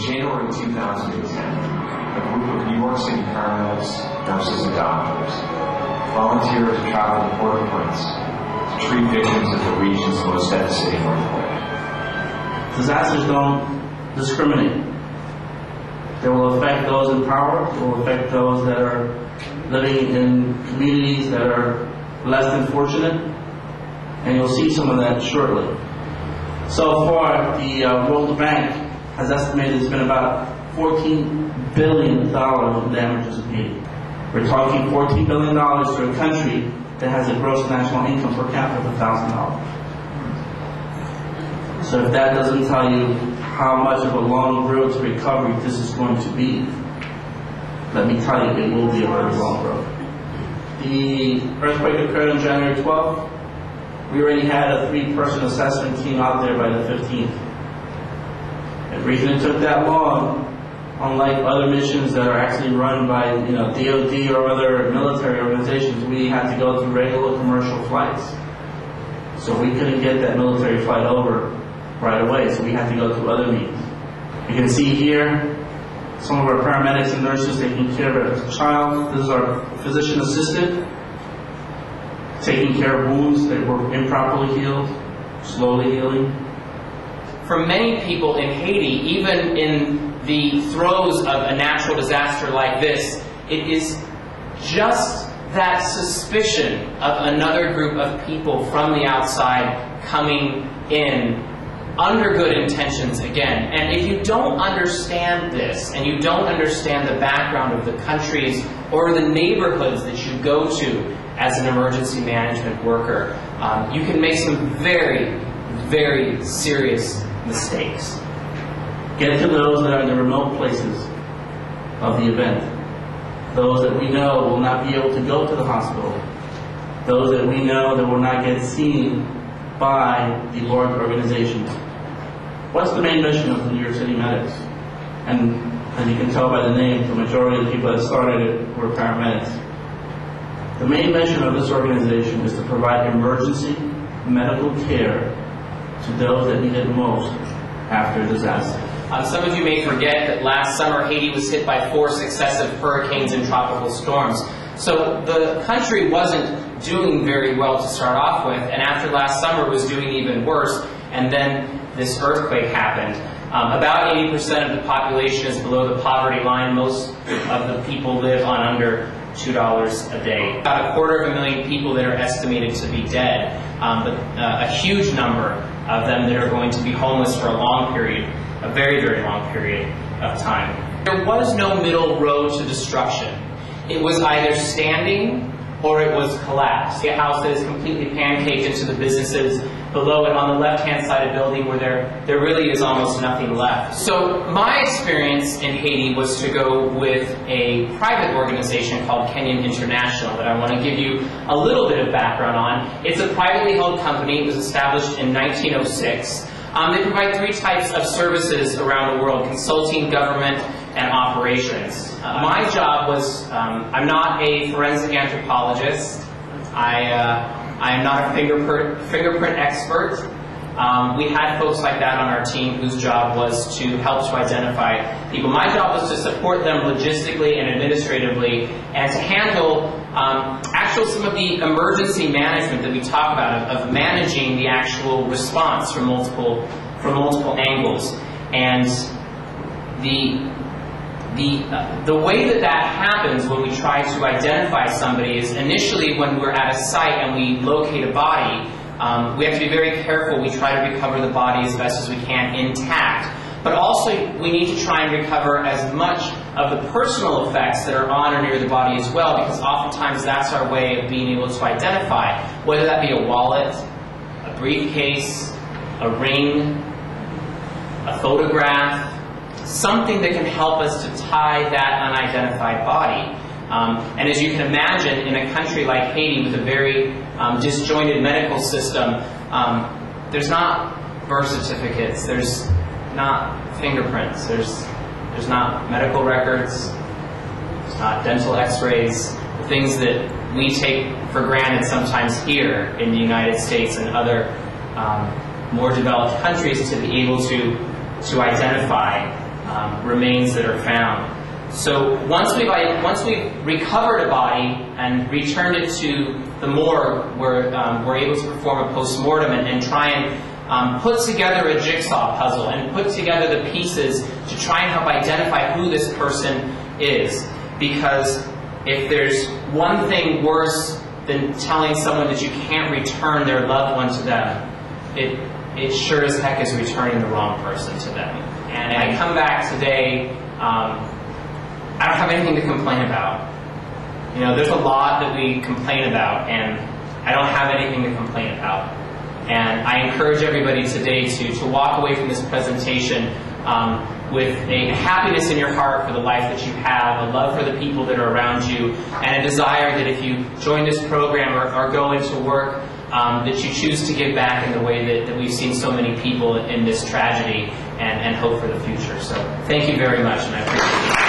January 2010, a group of New York City paramedics, nurses, and doctors volunteered to travel to Port-au-Prince to treat victims of the region's most devastating earthquake. Disasters don't discriminate. They will affect those in power. They will affect those that are living in communities that are less than fortunate. And you'll see some of that shortly. So far, the World Bank has estimated there's been about $14 billion in damages in Haiti. We're talking $14 billion for a country that has a gross national income per capita of $1,000. So if that doesn't tell you how much of a long road to recovery this is going to be, let me tell you, it will be a very long road. The earthquake occurred on January 12th. We already had a 3-person assessment team out there by the 15th. The reason it took that long, unlike other missions that are actually run by DOD or other military organizations, we had to go through regular commercial flights. So we couldn't get that military flight over right away, so we had to go through other means. You can see here some of our paramedics and nurses taking care of a child. This is our physician assistant taking care of wounds that were improperly healed, slowly healing. For many people in Haiti, even in the throes of a natural disaster like this, it is just that suspicion of another group of people from the outside coming in under good intentions again. And if you don't understand this, and you don't understand the background of the countries or the neighborhoods that you go to as an emergency management worker, you can make some very, very serious mistakes. Get to those that are in the remote places of the event. Those that we know will not be able to go to the hospital. Those that we know that will not get seen by the large organizations. What's the main mission of the New York City Medics? And as you can tell by the name, the majority of the people that started it were paramedics. The main mission of this organization is to provide emergency medical care to those that need it most after a disaster. Some of you may forget that last summer Haiti was hit by 4 successive hurricanes and tropical storms. So the country wasn't doing very well to start off with, and after last summer was doing even worse, and then this earthquake happened. About 80% of the population is below the poverty line. Most of the people live on under $2 a day. About 250,000 people that are estimated to be dead, but a huge number of them that are going to be homeless for a long period, a very, very long period of time. There was no middle road to destruction. It was either standing or it was collapsed. A house that is completely pancaked into the businesses below it on the left-hand side of the building where there really is almost nothing left. So my experience in Haiti was to go with a private organization called Kenyan International that I want to give you a little bit of background on. It's a privately held company. It was established in 1906. They provide 3 types of services around the world: consulting, government, and operations. My job was, I'm not a forensic anthropologist. I am not a fingerprint expert. We had folks like that on our team whose job was to help to identify people. My job was to support them logistically and administratively, and to handle some of the emergency management that we talk about, of managing the actual response from multiple angles. And the way that happens when we try to identify somebody is initially when we're at a site and we locate a body, we have to be very careful. We try to recover the body as best as we can intact. But also we need to try and recover as much of the personal effects that are on or near the body as well, because oftentimes that's our way of being able to identify, whether that be a wallet, a briefcase, a ring, a photograph, something that can help us to tie that unidentified body. And as you can imagine, in a country like Haiti with a very disjointed medical system, there's not birth certificates, there's not fingerprints, there's not medical records, there's not dental x-rays, the things that we take for granted sometimes here in the United States and other more developed countries to be able to identify remains that are found. So once we've recovered a body and returned it to the morgue, we're able to perform a post-mortem and try and put together a jigsaw puzzle and put together the pieces to try and help identify who this person is. Because if there's one thing worse than telling someone that you can't return their loved one to them, it sure as heck is returning the wrong person to them. And I come back today, I don't have anything to complain about. You know, there's a lot that we complain about, and I don't have anything to complain about. And I encourage everybody today to walk away from this presentation with a happiness in your heart for the life that you have, a love for the people that are around you, and a desire that if you join this program or go into work, that you choose to give back in the way that we've seen so many people in this tragedy and hope for the future. So thank you very much, and I appreciate it.